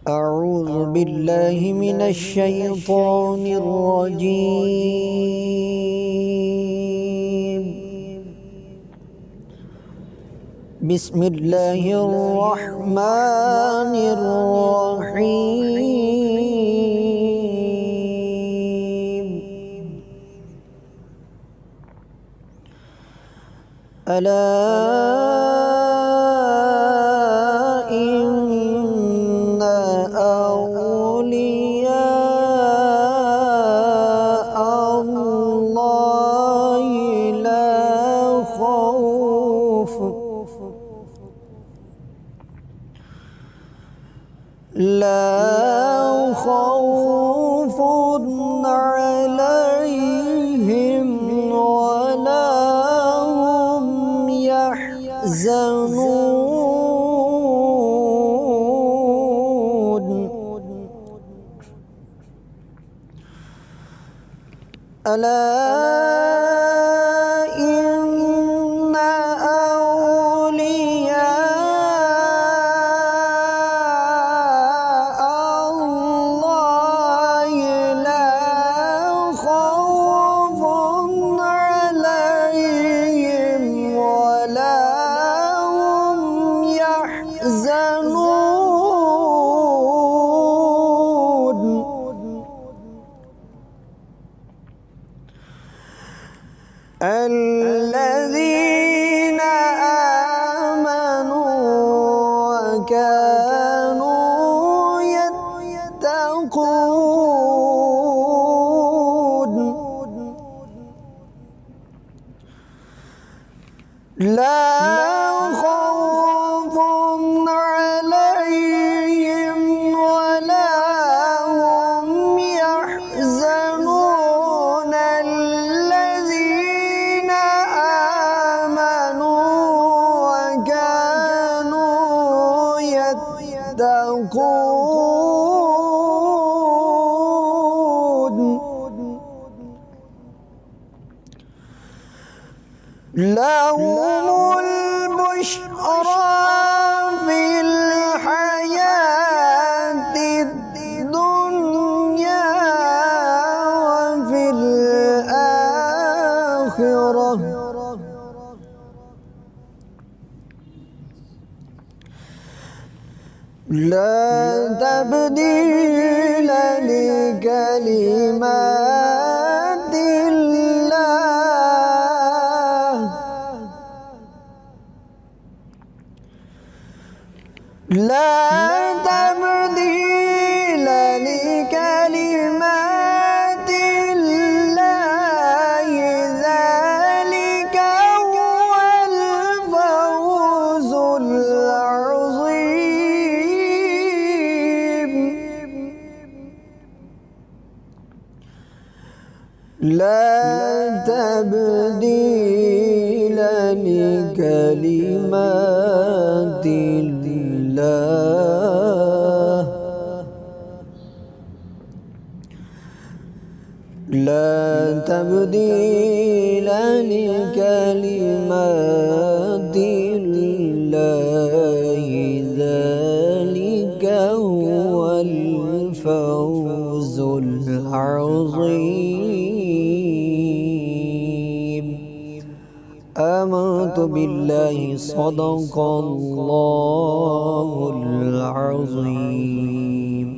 أعوذ بالله من الشيطان الرجيم. بسم الله الرحمن الرحيم. ألا إن أولياء الله لا خوف عليهم ولا هم يحزنون. ألا إن أولياء الله لا خوف عليهم ولا هم يحزنون. الذين آمنوا وكانوا يتقون لا خوف عليهم ولا هم يحزنون. الذين آمنوا وكانوا يتقون لهم البشرى في الحياة الدنيا وفي الآخرة لا تبديل لكلمات الله. لا تبديل لكلمات الله. ذلك هو الفوز العظيم. لا تبديل لكلمات الله. لا تبديل لكلمات الله. ذلك هو الفوز العظيم. آمنت بالله صدق الله العظيم.